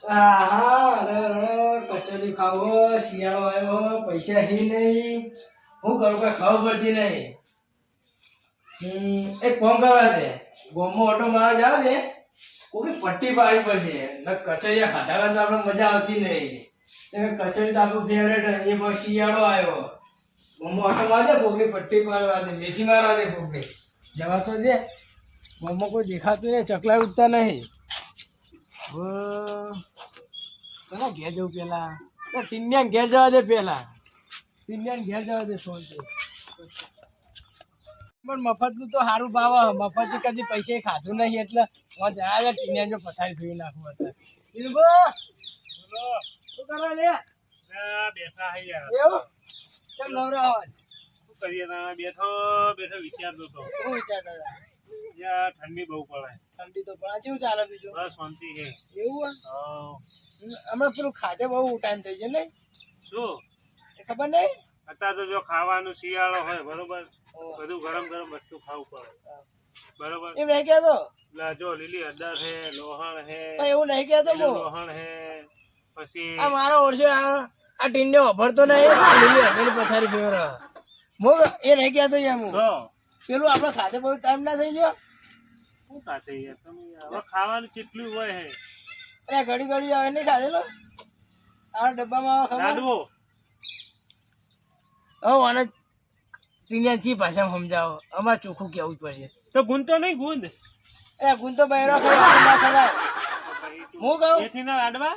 હા કચોરી ખાવો શિયાળો આવ્યો પૈસા હી નહીં હું કરું કઈ ખબર પડતી નહીં એક ફોન કરવા દે ગોમમાં ઓટો મારવા જાવ દે કોઈ પટ્ટી પાડી પડશે ને કચરિયા ખાધા ખાતા આપણે મજા આવતી નહીં કચોરી તો આપણું ફેવરેટ એ પછી શિયાળો આવ્યો ગોમમાં ઓટો માર દે કોકની પટ્ટી પાડવા દે મેથી મારવા દે કોકની જવા તો દે ગોમમાં કોઈ દેખાતું નહીં ચકલા ઉઠતા નહીં કોના ઘેર જવું પેલા ટીનિયા ઘેર જવા દે પેલા ટીનિયા ઘેર જવા દે સોનથી પણ મફતનું તો સારું ભાવ મફત કદી પૈસા ખાધું નહીં એટલે હું જાય ટીનિયા જો પથારી ધોઈ નાખું હતા શું કરવા લે બેઠા હે યાર એવું કેમ નવરા અવાજ શું કરીએ બેઠો બેઠો વિચારતો હતો શું વિચારતા હતા યાર ઠંડી બહુ પડે ઠંડી તો પણ કેવું ચાલે બીજું બસ શાંતિ છે એવું હા હમણાં પેલું ખાધે બહુ ટાઈમ થઈ ગયો નહીં શું ખબર નહીં અત્યારે તો જો ખાવાનું શિયાળો હોય બરોબર બધું ગરમ ગરમ વસ્તુ ખાવું પડે બરોબર એમ નહીં કહેતો જો લીલી હળદર હે લોહણ હે પણ એવું નહીં કહેતો હું લોહણ હે પછી આ મારો ઓળશે આ ટીંડે વાપરતો નહીં લીલી હળદરની પથારી ફેવરા હું એ નહીં કહેતો યાર હું તો પેલું આપણે ખાધે બહુ ટાઈમ ના થઈ ગયો શું ખાતે યાર તમે હવે ખાવાનું કેટલું હોય હે અરે ઘડી ઘડી આવે નહીં ખાધેલો આ ડબ્બામાં આવે ખબર લાડવો હવે આને ટીનિયા ચી ભાષામાં સમજાવો અમારે ચોખ્ખું કહેવું જ પડશે તો ગુંદ તો નહીં ગુંદ અરે ગુણ તો બહેરો ખરાય ના ખરાય હું કહું મેથીના લાડવા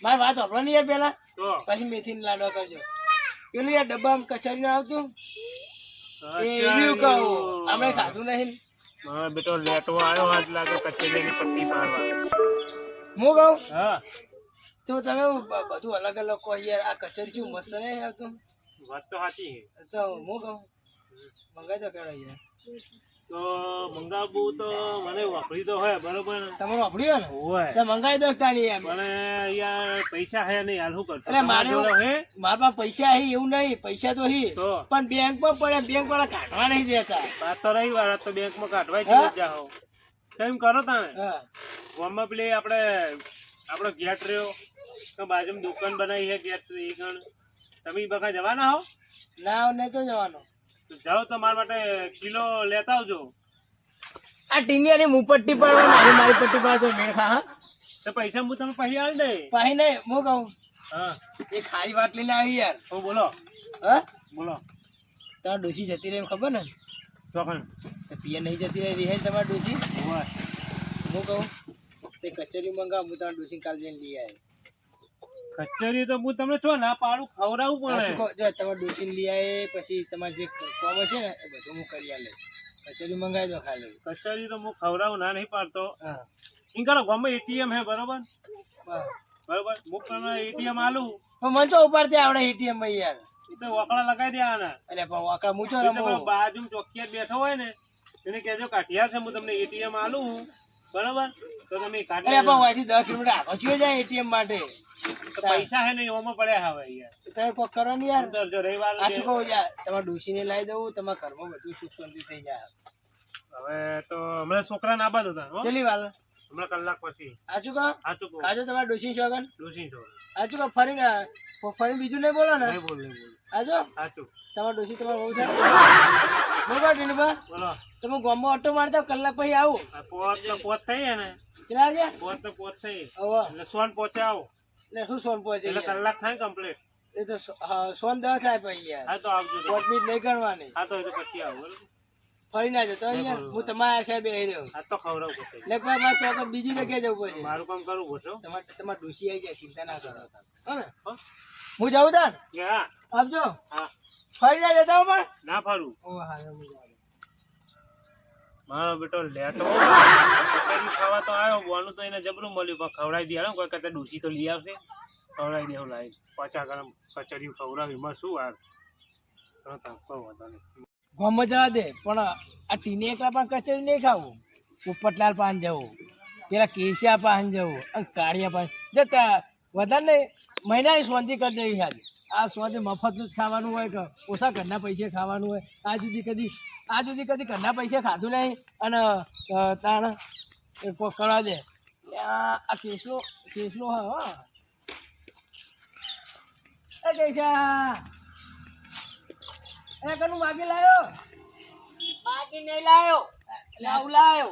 મારી વાત સાંભળો ને યાર પેલા તો પછી મેથીને લાડવા કરજો પેલું યાર ડબ્બામાં કચરીને આવતું એ એનું કહું આપણે ખાધું નહીં હા બેટો લેટો આવ્યો હાથ લાગે કચેરીની પટ્ટી પાડવા હું કહું હા તો તમે બધું અલગ અલગ કહો યાર આ કચેરી શું મસ્ત નહીં આવતું વાત તો સાચી છે તો હું કહું મંગાઈ તો કેળો યાર તો મંગાવવું તો મને વાપરી તો હોય બરોબર તમારું વાપર્યું ને હોય તો મંગાઈ દો તાણી એમ પણ યાર પૈસા હે નહીં હાલ શું કરતો અરે મારે હે મારા પાસે પૈસા હી એવું નહીં પૈસા તો હી તો પણ બેંક પર પડે બેંક વાળા કાઢવા નહીં દેતા વાત તો રહી વાર તો બેંકમાં કાઢવાય જ જાઓ કેમ કરો તમે હા ગામમાં પેલી આપણો ગેટ રહ્યો તો બાજુમાં દુકાન બનાવી છે ગેટ એ ગણ તમે બકા જવાના હો ના નહીં તો જવાનો તો જાઓ તો મારા માટે કિલો લેતા આવજો આ ટીનિયાની મુપટ્ટી પાડવા મારી પટ્ટી પાડો મેળ ખા હા તો પૈસા હું તમે પછી આલ દે પાહી નહીં હું કહું હા એ ખારી વાત લઈને આવી યાર હું બોલો હા બોલો તમારે ડોસી જતી રહી એમ ખબર ને ચોકન તો પિયા નહીં જતી રહી રહે તમારી ડોસી હોય હું કહું તે કચેરી મંગાવ હું તમારી ડોસી કાલ જઈને લઈ આવી કચેરી તો હું તમને છો ના પાડું ખવડાવવું પડે જો તમારે ડોસીને લઈ આવે પછી તમારે જે કોમ હશે ને એ બધું હું કરી આલે કચેરી મંગાવી દો ખાલી કચેરી તો હું ખવડાવું ના નહીં પાડતો હા એમ કરો ગામમાં એટીએમ હે બરોબર બસ. બરોબર હું તમને એટીએમ આલું પણ મને તો ઉપાડતે આવડે એટીએમ માં યાર એ તો વાકડા લગાવી દેવાના અરે પણ વાકડા મૂચો એટલે રમો પેલો બાજુમાં ચોકીયાર બેઠો હોય ને એને કહેજો કાઠિયાર છે હું તમને એટીએમ આલું બરોબર તો તમે કાઢી અરે પણ અહીંથી 10 કિલોમીટર આગળ જોઈએ જાય એટીએમ માટે તો પૈસા હે ને એમાં પડ્યા હવે યાર તમે કોક કરો ને યાર અંદર જો રવિવાર આ ચૂકો યાર તમારે ડોસીને લાવી દઉં તમારા ઘરમાં બધું સુખ શાંતિ થઈ જાય હવે તો હમણાં છોકરાને આબા હતા હો ચલી વાલ હમણાં કલાક પછી આ ચૂકો સાચું કહું આજો તમારા ડોસી શોગન ડોસી છો આ ચૂકો ફરી બીજું નહીં બોલો ને નહીં બોલ નહીં બોલ આજો સાચું તમારા ડોસી તમારે બહુ થાય બોલો ટીનુભા બોલો તમે ગામમાં ઓટો મારતા કલાક પછી આવું આ પોત તો પોત થઈ ને કેટલા વાગે પોત તો પોત થઈ હવે એટલે સોન પહોંચે આવો એટલે શું સોન પહોંચે એટલે યાર? કલાક થાય કમ્પ્લીટ એ તો સોન 10 થાય પછી યાર હા તો આવજો તો. 5 મિનિટ નહીં કરવાની હા તો એ તો પછી આવો બરોબર ફરી ના જતો યાર હું તમારા સાહેબ આવી રહ્યો હા તો ખવડાવું પછી લગભગ મારે તો બીજી જગ્યાએ જવું પડશે મારું કામ કરવું પડશે હો. તમારે ડોસી આવી જાય ચિંતા ના કરો હો ને હો? હું જાઉં તાન કે હા આપજો હા ફરી ના જતા હો પણ ના ફરું ઓ હા હું જાઉં. મારો બેટો લેતો કચેરી ખાવા તો આવ્યો બોનું તો એને જબરું મળ્યું પણ ખવડાવી દે કોઈ કરતા ડૂસી તો લઈ આવશે ખવડાવી દેવું લાવી 50 ગ્રામ કચેરી ખવડાવી એમાં શું વાર ગામમાં જવા દે પણ આ ટીને એકલા પણ કચેરી નહીં ખાવું પોપટલાલ પાન જવું પેલા કેશિયા પાન જવું અને કાળિયા પાન જતા વધારે નહીં મહિનાની શાંતિ કરી દેવી આજે આ શાંતિ મફતનું જ ખાવાનું હોય કે ઓછા ઘરના પૈસે ખાવાનું હોય આ સુધી કદી ઘરના પૈસે ખાધું નહીં અને તાણ કોક કરવા દે આ કેસલો હા હો. એ કેશા એ કનું માગી લાયો બાકી નહીં લાયો લાવ લાયો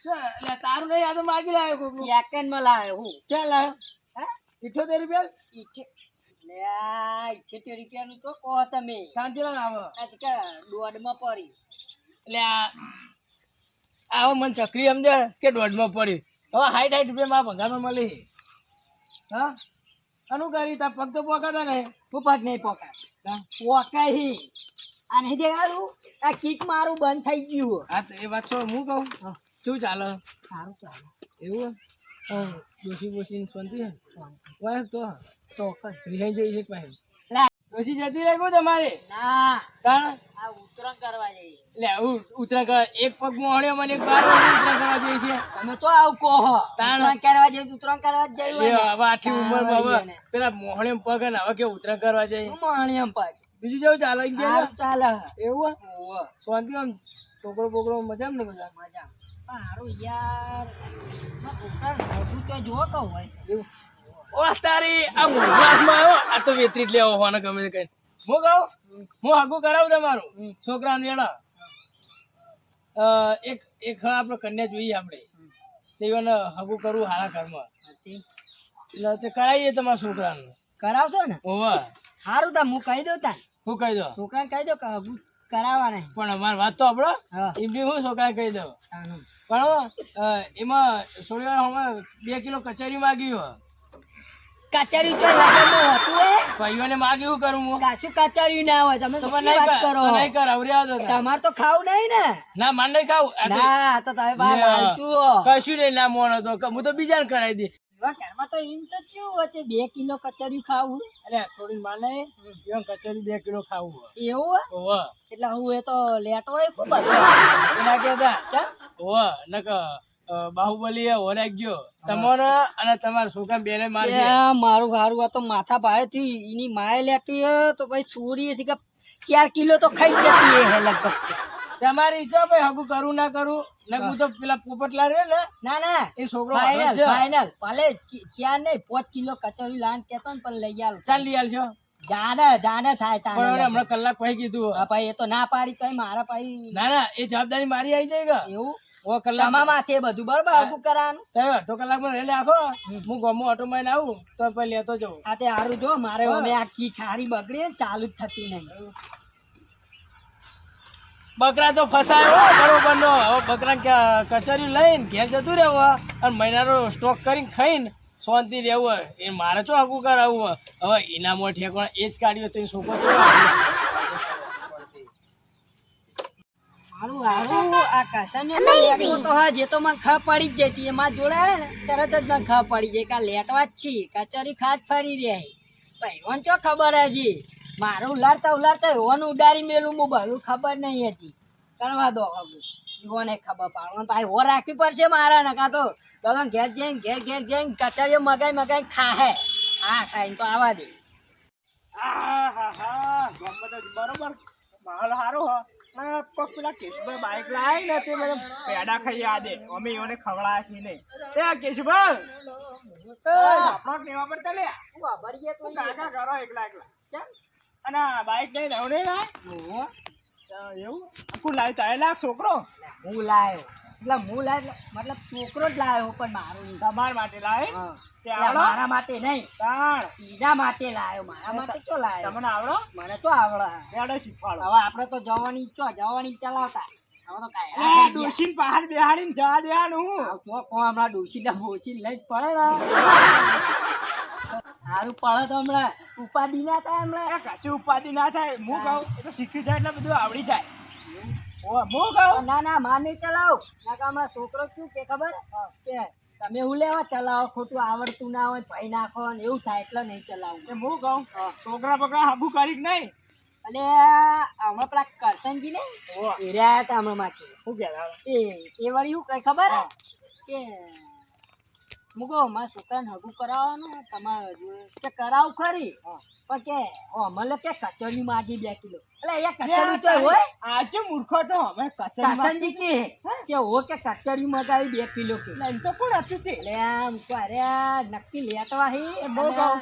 એટલે તારું નહીં આ તો માગી લાયો કોકનું સેકન્ડમાં લાયો હું ક્યાં લાયો હે 78 રૂપિયા લે આ 78 રૂપિયાનું તો કહો તમે શાંતિ લાવ આવે આ તો કે દોડમાં પડી એટલે આવો મને ચકરી સમજે કે દોઢમાં પડી હવે 60 રૂપિયા માં ભંગારમાં મળી હા આનું કરી તાર પગ તો પોકાતા નહીં હું પગ નહીં પોકાય હી આ નહીં દેખાડું આ કિક મારું બંધ થઈ ગયું હા તો એ વાત છો હું કહું શું ચાલે સારું ચાલો એવું ડોસી શાંતિ હે વાહ તો કઈ રિહાઈ જઈ છે પાસે લે ડોસી જતી રહે કોઈ તમારે ના કારણ આ ઉતરણ કરવા જઈએ એટલે ઉતરા કરવા એક પગ મોહણ્યો મને એક બાર ઉતરા કરવા જઈ છે તમે તો આવું કહો તાણ. ઉતરણ કરવા જઈએ ઉતરણ કરવા જ જઈએ એ હવે આટલી ઉંમરમાં હવે પેલા મોહણે પગ ને હવે કે ઉતરા કરવા જાય માણ્યમ પગ બીજું જેવું ચાલે ગયા ચાલે એવું ઓવ શાંતિ આમ છોકરો બોકરો મજા ને બધા મજા મારું યાર હજુ તો જો કહું હોય એવું ઓ તારી આ ઊંઘમાં આવ્યો આ તો વેતરી જ લેવો હોવાને ગમે તે કઈ હું કહું હું હાગું કરાવું તમારું છોકરાને વેળા એક આપણે કન્યા જોઈએ આપણે તેઓને હાગું કરવું હારા ઘરમાં એટલે તે કરાવીએ તમારા છોકરાને કરાવશો ને ઓવા સારું તા હું કહી દઉં તા હું કહી દો છોકરાને કહી દો કે હજુ કરાવવા નહીં પણ અમારી વાત તો આપણો હા એમની હું છોકરાને કહી દઉં તાનું. પણ એમાં થોડી વાર હમણાં 2 કિલો કચેરી માગ્યું કચેરી તો લગનમાં હતું એ ભાઈઓને માગ્યું શું કરું હું કાશું કચેરી ના હોય તમે તો શું નહીં વાત કરો નહીં કર આવડ્યા દો તમારે તો ખાવું નહીં ને ના માન નહીં ખાવું આ તો ના તો તમે બહાર હાલતું હો. કશું નહીં ના મોણ હતો હું તો બીજાને કરાવી દે એવા ઘરમાં તો એમ તો કેવું હતું 2 કિલો કચેરી ખાવું અરે છોડીને માને એમ કચેરી 2 કિલો ખાવું એવું હોય? ઓવા એટલે હું એ તો લેટો હોય ખૂબ બધો એના કેતા કેમ? ઓવા નક બાહુબલી ઓલાઈ ગયો તમારો અને તમારા છોકરા બેને મારશે મારું હારું આ તો માથા ભારે થી એની માએ લેટી હે તો ભાઈ સોરી છે કે 4 કિલો તો ખાઈ જતી હે લગભગ તમારી ઈચ્છા ભાઈ હગું કરું ના કરું ને હું તો પેલા પોપટલા રે ને ના ના એ છોકરો ફાઇનલ છે ફાઇનલ ભલે 4 નહીં 5 કિલો કચોરી લાન કેતો ને પણ લઈ આલ ચાલ લઈ આલશો જાને થાય પણ તાને હમણાં કલાક પછી કીધું હા ભાઈ એ તો ના પાડી તઈ મારા ભાઈ ના ના એ જવાબદારી મારી આવી જાય કે એવું ઓ કલાક તમારા માથે બધું બરાબર આવું કરવાનું તમે અડધો કલાકમાં રેલે આખો હું ગમો ઓટો મારીને આવું તો પછી લેતો જાઉં આ તે હારું જો મારે અમે આખી ખારી બગડી ને ચાલુ જ થતી નહીં બકરા તો ફસાયો બરોબર નો હવે બકરા કચેરી લઈને ઘેર જતું રહેવું અને મહિનાનો સ્ટોક કરીને ખાઈને શાંતિ રહેવું એ મારે શું આગું કરાવવું હવે ઇનામો ઠેકવા એ જ કાઢ્યો તો છોકરો હારું હારું આ કસન લેટવો તો હા જે તો મને ખા પડી જ જતી એમાં જોડે ને તરત જ મને ખા પડી જાય કે આ લેટવા જ છી કચેરી ખાત ફરી રહી ભાઈ મને ચો ખબર હજી મારું ઉલાડતા એવાનું ઉડાડી મેલું હું બધું ખબર નહીં હતી કરવા દો હવે એવોને ખબર પાડવાનું ભાઈ હો રાખવી પડશે મારા નકા તો બગન ઘેર જઈને કચેરીઓ મગાઈ ખાહે હા ખાઈને તો આવા દે બરોબર માહોલ સારો હ કોક પેલા કેશુભાઈ બાઈક લાય ને તે મને પેડા ખાઈ આદે અમે એને ખવડાય છે નહીં એ કેશુભાઈ આપણો કેવા પર ચાલે હું આભરીએ તો કાકા કરો એકલા ચાલ અને બાઈક લઈને આવ નહીં લાય એવું આખું લાય તારે લાગ છોકરો હું લાયો એટલે હું લાયો મતલબ છોકરો જ લાયો પણ મારું નહીં. તમાર માટે લાય હા. તે એટલે આવડો મારા માટે નહીં તાણ બીજા માટે લાયો મારા માટે ચો લાયો તમને આવડો મને ચો આવડે પેડો શીખવાડો હવે આપણે તો જવાની ચલાવતા હવે તો કાંઈ અરે ડોશીન પહાડ બેહાડીને જવા દેવાનું ચો કો હમણાં ડોસીને બોસીને લઈ જ પડે ને સારું પડે તો હમણાં ઉપાધિ ના થાય હમણાં એ કશું ઉપાધિ ના થાય હું કહું એ તો શીખી જાય એટલે બધું આવડી જાય ઓ હું કહું ના માર નહીં ચલાવ ના કે હમણાં છોકરો શું કે ખબર કે તમે હું લેવા ચલાવો ખોટું આવડતું ના હોય ભાઈ નાખો ને એવું થાય એટલે નહીં ચલાવું એ હું કહું છોકરા બકરા હાબુ કરી કે નહીં એટલે હમણાં પેલા કરશનજી ને એ રહ્યા હતા હમણાં માંથી શું કહેતા એ વળી શું કઈ ખબર કે હું કહું મારા છોકરાને હગું કરાવવાનું તમારે જોડે કે કરાવું ખરી પણ કે મને કે કચોરી માગી 2 કિલો એટલે અહીંયા કચોરી તો હોય આજે મૂર્ખો તો અમે કચોરી કાસનજી કે હો કે કચોરી મગાવી 2 કિલો કે લઈને તો કોણ હતું તે એટલે આમ અરે નક્કી લેટવા હી બહુ કહું.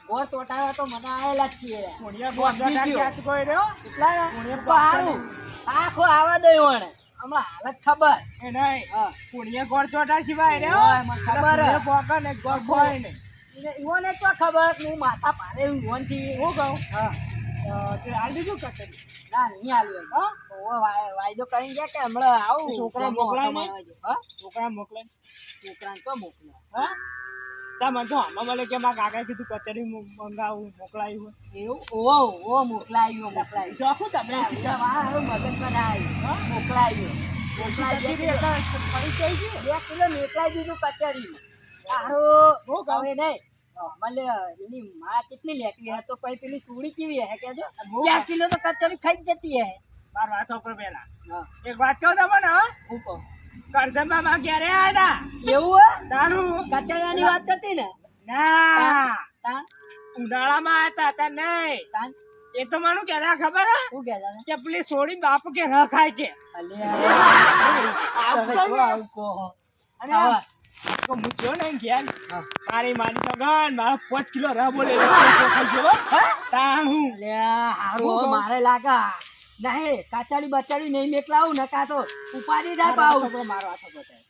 બોર ચોટાવા તો મને આયેલા જ છીએ કોણિયા બોલતા ક્યાં કોઈ રહ્યો એટલે સારું આખો આવા દે વણ હમણાં હાલત ખબર એ નહીં હા કોણિયા ગોળ ચોટા સિવાય ઓય, રહ્યો મને ખબર હે. પોકા ને ગોળ બોય ને ઈવોને તો ખબર હું માથા પારે ઈવોન થી હું કહું હા તે હાલ દીધું કચોરી ના નહીં આલ્યો હા ઓ વાયદો કરી ગયા કે હમણાં આવું છોકરા મોકલાય ને? હા છોકરા મોકલે છોકરાને તો મોકલો હા તા મને તો આમાં મળે કે મારા કાકાએ કીધું કચોરી મંગાવું મોકલાયું એવું ઓ મોકલાયું જોખું તમને મારું મગજમાં ના આવ્યું મોકલાયું મોકલાઈ 2 કિલો મેકલાઈ દીધું કચેરી સારું હવે નહીં મને એની માં કેટલી લેતી હે તો પછી પેલી સુડી કેવી હે કેજો 4 કિલો તો કચેરી ખાઈ જ જતી હે માર વાત છોકરો પેલા હા એક વાત કહું તમને હા હું કહું કરજણમાં માં ક્યારે આવ્યા એવું હે તારું કચેરીની વાત હતી ને ના તાન ઉનાળામાં આવ્યા હતા નહીં તાન એ તો મને ક્યારે ખબર હે શું કહેતા ને કે પેલી સોડી બાપ કે ન ખાય કે આવું કહો અને તો હું ગયો ને ઘેર મારી મારી સગન મારો 5 કિલો રહ બોલે તાણું હારું મારે લાગા નહીં કાચાડી બચાડી નહીં મેકલાવું ને કાં તો ઉપાડી થાય પાવું મારો હાથ બતાય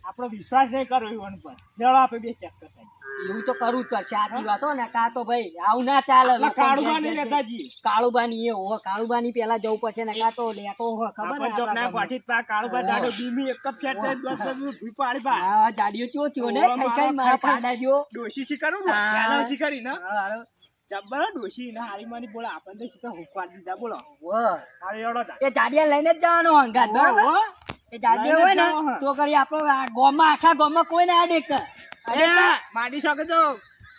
આપણો વિશ્વાસ નહીં કરો એવન પર જળ આપે બે ચેક કરતા એવું તો કરવું જ પડશે આથી વાત હો ને કાં તો ભાઈ આવું ના ચાલે કાળુબાની લેતાજી કાળુબાની એ હો કાળુબાની પેલા જવું પડશે ને કાં તો લેતો હો ખબર આપણે જો ના પાઠી પા કાળુબા જાડો બીમી એક જ ફેટ થાય 10 ભી પાડી પા હા જાડિયો ચો ચો ને ખાઈ ખાઈ મારા પાડા જો ડોશી શીખરું ને પેલા શીખરી ને હારો જબ્બર ડોશી ને હારી માની બોલે આપણને તો શીખા હુકવા દીધા બોલો વો હારી એડો તા એ જાડિયા લઈને જ જવાનો હંગાત બરાબર એ જાડિયો હોય ને તો કરી આપણો આ ગોમાં આખા ગોમાં કોઈ ના આડે કે અરે માડી શકે તો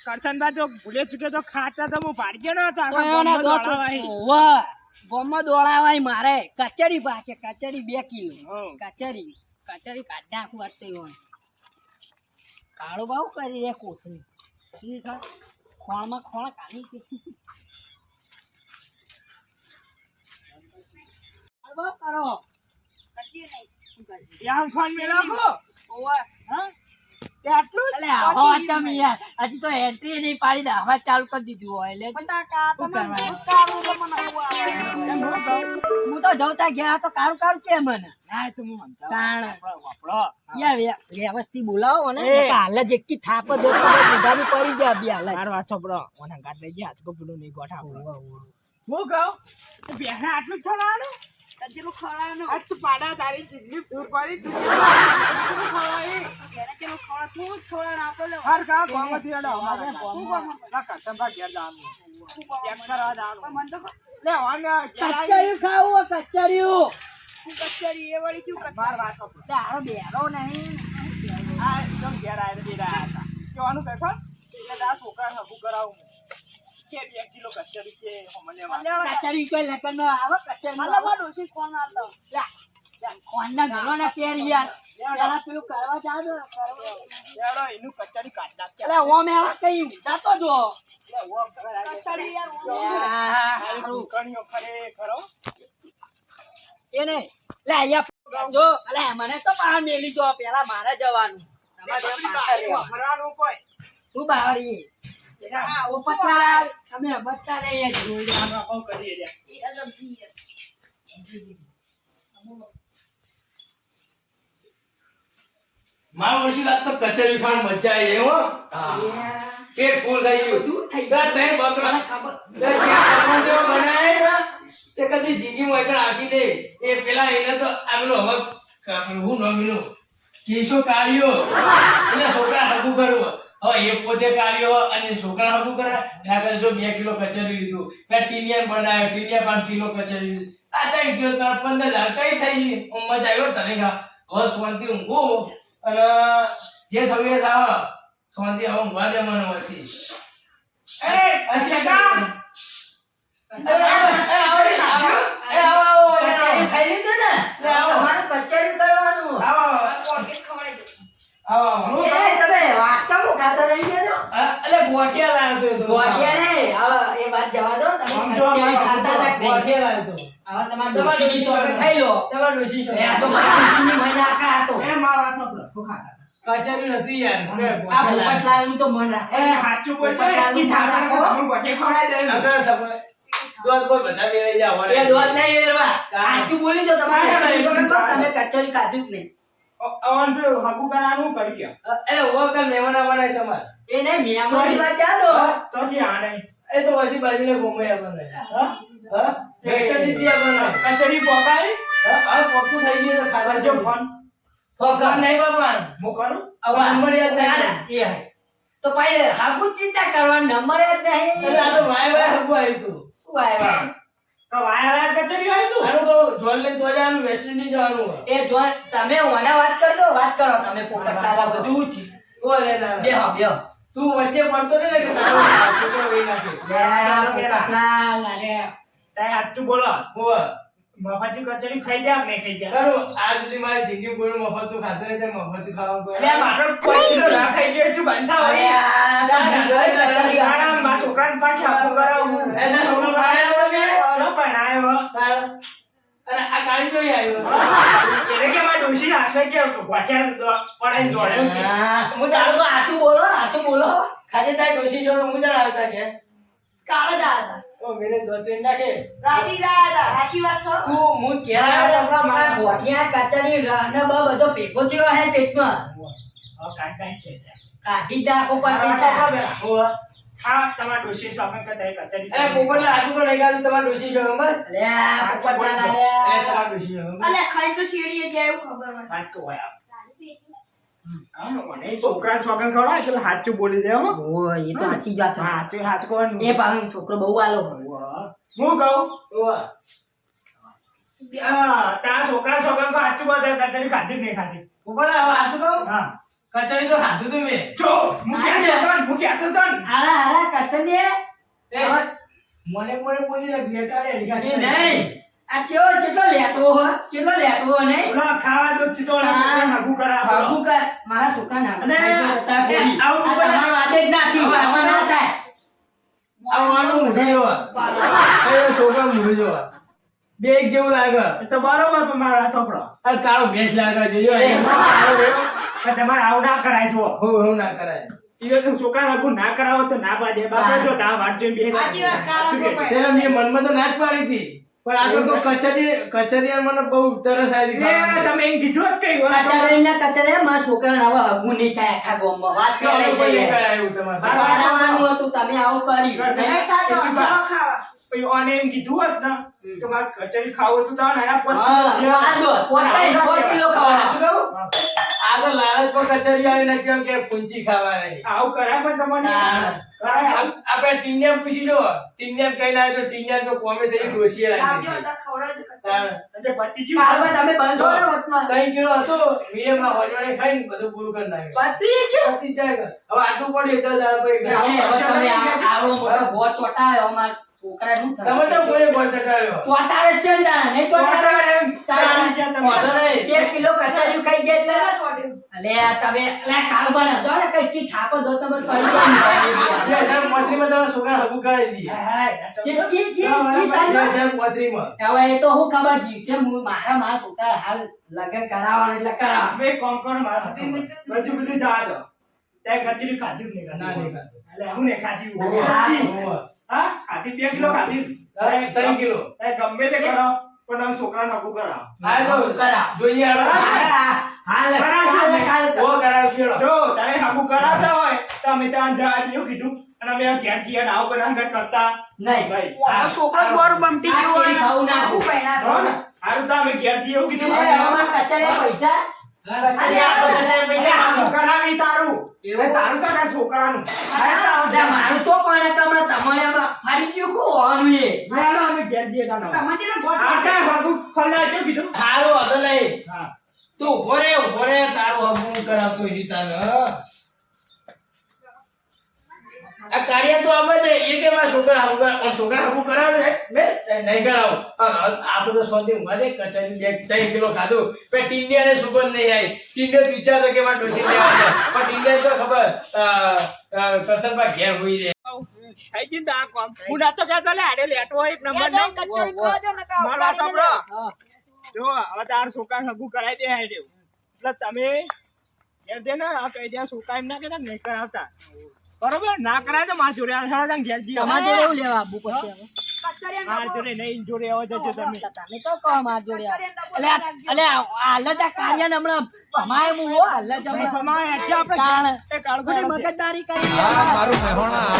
કરશનબા જો ભૂલે ચૂકે તો ખાતા તો હું પાડી ગયો ને તો તો આખા એના ગામમાં દોત દોડાવાય. વાહ ગોમાં દોડાવાય મારે કચેરી પાકે કચેરી 2 કિલો હમ. કચેરી કાઢ નાખું વાત તો એવું કાળો બાવ કરી રે કોથળી ઠીક હે ખોળમાં ખોળ કાઢી બસ કરો કચી નહીં શું કરશે યાર ફોન મે રાખો ઓવા હા તે આટલું જ? અલે આવો ચમ યાર હજી તો એન્ટ્રી નહીં પાડી દે આવા ચાલુ કરી દીધું હોય એટલે શું કરવાનું? એમ ન કહું. હું તો જવતા ગયા તો કારું કારું કે મને ના તો હું સમજાવું. તાણ. વાપરો. યાર વ્યવસ્થિત બોલાવો ને એ. હાલ જ એકથી થાપ જ દોસ્તો બધાની પડી ગયા બી હાલ જ. મારો વાત છોપડો ઓને ગાટ લઈ ગયા તો પેલું નહીં ગોઠા આપણે. હું કહું તો બેહા આટલું જ ખવડાવવાનું? આજ તો પાડા તારી ચીટલી દૂર પડી તું કેટલું ખવડાવી? હાર કા કોમથી અડા અમારે ના કસંબા ઘેર જવાનું. ચેક કરવા જવાનું. લે ઓને ઘેર આવી. કચરિયું ખાવું હોય, કચરિયું. માર વાત છોપડો. તારો બેરો નહીં આ એકદમ ઘેર આવીને બેઠા હતા. કેવાનું દેખો એટલે તારા છોકરાને હગું કરાવું હું. કે 2 કિલો કચરી કે મને કચરિયું કોઈ લગન માં આવે કચરિયું કોણના ઘરોના પેર યાર પેલા પેલું કરવા જાવ ને, કરવા. લેડો એનું કચરી કાઢ નાખ. એટલે ઓમ એવા કઈ જાતો જો લે ઓમ કરે હારું. દુકાનીઓ ખરેખર હો. એ નહીં લે અહીંયા જો અલે મને તો બહાર મેલી જો પેલા મારે જવાનું તમારે પાછળ રહેવાનું. ફરવાનું કોઈ શું બાવળી ઉપરલા તમે બચતા રહી જોઈ લે આમાં બહુ કરીએ રે. મારું વર્ષી વાત તો કચેરી ખાન મજા આવી હો પેટ ફૂલ થઈ ગયું બધું થઈ બે ત્રણ બકરા ખબર તે જ્યાં કરવાનું જેવો બનાય ને તે કદી જિંદગીમાં એકડ આસી દે એ પેલા એને તો આ પેલું હવે હું નમીનું કેશો કાઢ્યો એને છોકરા હગું કરવું હવે એ પોતે કાઢ્યો અને છોકરા હગું કરે એના કરતા જો 2 કિલો કચેરી લીધું પેલા ટીનિયન બનાવ્યો ટીનિયા 5 કિલો કચેરી લીધું આ 3 કિલો તાર 15,000 કઈ થઈ ગઈ મજા આવ્યો તને કા હવે શાંતિ ઊંઘું અને જે થયું એ થાવ શાંતિ હવે ઊંઘવા દે મને હોયથી એ અચ્છા કા કચેરી ખાઈ લીધું ને લે આવો. તમારું કચેરી કરવાનું આવો એ તમે લાવતા નહીં કહેજો. અલે ગોઠિયા લાવ્યો તો ગોઠિયા નહીં. હવે એ વાત જવા દો. તમે સમજો, કચોરી ખાતા હતા કે નહીં? ગોઠિયા લાવ્યો તો હવે તમારા ડોશીની ચોકલેટ ખાઈ લો. તમારો ડોશી છો એ આ તો મારા ડોશીની મહિના આખા હતો. એ મારા ચોપડો શું ખાતા કચેરી નથી યાર આ પોપટલાલનું તો મન રાખે. એ સાચું બોલતો પોપટલાલનું મન રાખો. હું બચે ખવડાવી દઉં અગર સપોઝ દોત કોઈ બધા વેરાઈ જાવ એ દોત નહીં વેરવા. સાચું બોલી દો. તમારે કચોરી ચોકલેટ કહો, તમે કચોરી ખાધું જ નહીં. અવન પેલું હગું કરવાનું કરી ગયા એટલે ઓવર મહેમાન આવવાના છે તમારે એ નહીં મહેમાનની વાત જા દો. તો જે આ નહીં એ તો બધી બાજુને ઘૂમે આવવાના હા હા વેસ્ટર્ન નીતિ આવવાના કચેરી પોકાઈ હા પક્કું થઈ ગયું તો ખાવા કરજો જો ફોન ફોન નહીં બાપા હું કરું અવા નંબર યાદ ના, નહીં. ના, એ હે. તો પછી હાકુ ચિંતા કરવાનો નંબર યાદ નહીં. એટલે આ તો વાય વાય હગું આવ્યું તું વાય વાય. તો વાયા કચેરી આવી તું આનું કહું જોલ લઈને તો જવાનું વેસ્ટ ઇન્ડિઝ જવાનું હોય. એ જો તમે ઓના વાત કરજો વાત કરો તમે પોપટલાલા બધું જ. બોલે ના બેહો બેહો. તું વચ્ચે પડતો ને કે તારો છોકરો વહી નાખે લે, પોપટલાલ, અરે. તાય સાચું બોલો હોવે. મફતી કચેરી ખાઈ ગયા કે નહીં ખાઈ ગયા કરું આજ સુધી મારી જિંદગી કોઈ મફત તું ખાતો નહીં ત્યારે મફત ખાવાનું કોઈ અરે મારો કોઈ કિલો ના ખાઈ ગયો છું બંધા અરે હોય આ તો બીજો કચોરી મારા મારા છોકરાને પાછી આપું કરાવું એના છોકરો પાડ્યા તમે ન ભણાયો તાળ. અને આ ગાડી જોઈ આવ્યો એટલે કે મારા ડોશી નાખે કે ગોઠિયા પડાઈ દોડ્યો કે હા, હું તારું તો આછું બોલો આછું બોલો. ખાજે તારી ડોશી જોડે હું જણ આવતા કે કાલે જ આવ્યા ઓ મેરે દો ત્રણ નાખે રાતી રહ્યા હતા. સાચી વાત છો. તું હું ક્યાં આ ગોઠિયા કચોરી ને બધો ભેગો થયો હે પેટમાં. કાંટાઈ છે કાઢી દાખો પછી હોવે. હા તમારા ડોશી શોપિંગ કરતા એ કચેરી એ પોપટને આજુ પણ નહીં ખાધું તમારી ડોશી જો ખબર અલે આ પોપટલાલ એ અરે. તમારી ડોશી જો ખબર અલે ખાઈ તો શેરીએ જાય એવું ખબર મને વાત તો હોય હા મને છોકરાને શોપિંગ ખવડાવે એટલે સાચું બોલી દે હો ઓ એ તો સાચી જ વાત છે. સાચું સાચું કહવાનું એ પાછો છોકરો બહુ આલો. હું કહું હોવે. તારા છોકરા છોકરા સાચું બોલે કચેરી ખાધી કે નહીં ખાધી પોપટ હવે આજુ કહું હા કચોરી તો ખાધું તું મેં જો હું ક્યાં તો હારા હારા કસને એ મને કોને બોલી ને બેટાડે એ અડીખા નહીં આ કેવો કેટલો લેટવો હો કેટલો લેટવો નહીં. ઓલા ખાવા દો ચિતોડા છોકરાને હગું કરાવો બાબુ કા મારા છોકરાને અને હતા એ કોઈ. આવું આ તમારું વાદ જ ના થયું. આમાં ના થાય. આવવાનું મોઢું જોવા એ છોકરા મોઢું જોવા બે એક જેવું લાગે એ તો બરોબર પણ મારા છોકરો અને કાળો ભેંસ લાગે જોજો એ પણ તમારે આવું ના કરાય જુઓ હું ના કરાય ઈ તો છોકરા હગું ના કરાવો તો ના પાડે બાપા જો તા વાટ જોઈને બે સાચી વાત, કાળા પોપટ. પેલા મેં મનમાં તો ના જ પાડી હતી પણ આ તો કચેરી મને બહુ તરસ આવી ખાવાની. તમે એમ કીધું જ કઈ વાત કચરે મારા છોકરાને હવે હગું નહીં થાય આખા ગામમાં. વાત ચાલો, કરે કોઈ નહીં છે. કરાયું તમારે. બનાવવાનું હતું તમે આવું કર્યું. કરશે. નહીં ખાજો ચલો ખાવા પછી ઓને એમ કીધું હોત ને કે મારે કચેરી ખાવું તો તાવ નયા હા, આ જો, પોતે 6 કિલો સાચું ખાવા. કહું? આ તો લાલચમાં કચેરી આવીને કહ્યું કે ફૂંચી ખાવા નહીં. આવું કરાય પણ તમને હા. કરાય આપણે ટીનિયા પૂછી જો ટીનિયા કઈ ના તો ટીનિયા તો કોમે થઈ ડોશી લાવજો આવી અંદર ખવડાવજો તાણ. એટલે પતી ગયું કાલમાં તમે બંધ કરો ને વચમાં. 3 કિલો હતો વીએમાં હોજવાને ખાઈને બધું પૂરું કરી નાખ્યું પતી ગયું પતી જાય કે. હવે આટલું પડ્યું તો તારા પછી અને ખાવા. હવે તમે આવડો મોટો ગોળ ચોટાડ્યો, અમારા છોકરાને શું તમે તો થયું? કોઈ ગોળ ચટાડ્યો ચોટાડે જ છે ને તાણે, નહીં ચોટાડે? તાણે. વાંધો નહીં. 1 કિલો કચરિયું ખાઈ ગયા એટલે. તરત વાટ્યું. અલે આ તમે અલે આ કાલમાં ન હતો ને કઈ કી થાપો દો તમે ફરી જાય. 2035 માં તમારા છોકરા હગું કરાવી દીધી. જી સાહેબ. 2035 માં. હવે એ તો હું ખબર જી છે મારા છોકરા હાલ લગન કરાવવાનું એટલે કરાવવાનું. હવે કોમ કરો મારા બધું બધું જવા દો ત્યાં કચેરી ખાધી જ નહીં ના, નહીં ખાધી ખાધી. એટલે હું નહીં ખાધી હા. હોવે. હા ખાધી 2 કિલો ખાધી 3 કિલો. એ ગમે તે કરો પણ આમ છોકરાને હગું કરાવો આ તો કરાવ. જોઈએ હાલો. હાલ ઓ કરાવશે હાલો. જો તમે હગું કરાવતા હોય તો અમે ત્યાં જવા જેવું કીધું અને અમે ઘેર જઈએ ને આવું બનાવ કરતા નહીં. ભાઈ ઓનો છોકરો બોર બમતી આ જેવો કેરી ખાવું ના આવું ખાવું. પહેરાવે. હો ને હારું તો અમે ઘેર જઈએ એવું કીધું એટલે અમારા કચરિયા પૈસા અલે આ તો કચરિયા એટલે પૈસા હગું કરાવી તારું એવું? એ તારું તો તારા છોકરાનું એટલે મારું તો કોને કમરે તમને ફાડી ગયું કોવાનું એ હાલો અમે ઘેર જઈએ તાનો તમે જેને ગોળ આ કાંઈ હગું ખોલાય કેવું કીધું હારું હતો નહીં. હા તું ઉભો રે તારું હગું કરાવતો હજી તાને. આ કાળિયા તો આમાં જ એ કે મારા છોકરા હાકું કરાવે છે મેં નહીં કરાવું આપણે તો સોથી ઊંઘા દે કચરી 2 કિલો ખાધું પે ટીંડિયાને સુગંધ નહીં આવી ટીંડિયો વિચારતો કે મારે ડોસી લેવા છે પણ ટીંડિયા તો ખબર કરસનબા ઘેર હોઈ દે થઈ ગયું ને આ કામ. હું નાતો કહેતો લે આડે લેટવો એક નંબર નો મારા સાંભળો જો હવે તાર છોકરા હગું કરાવી દે હાડે એટલે તમે ઘેર દે ને આ કહી દે છોકરા એમ ના કહેતા નહીં કરાવતા બરોબર ના કરાય તો મારા જોડે આવશે ઘેર જી તમારે જોડે એવું લેવા આબુ પછી હવે? મારા જોડે નહીં જોડે આવો જજો તમે તમે તો કહો મારા જોડે આવો. અલે હાલ જ આ કાર્યને હમણાં ભમાય હું હો, હાલ જ હમણાં. ભમાય એટલે આપણે તાણ. એ કાળગુડી ખોટી મગજદારી કરી મારું મહેણા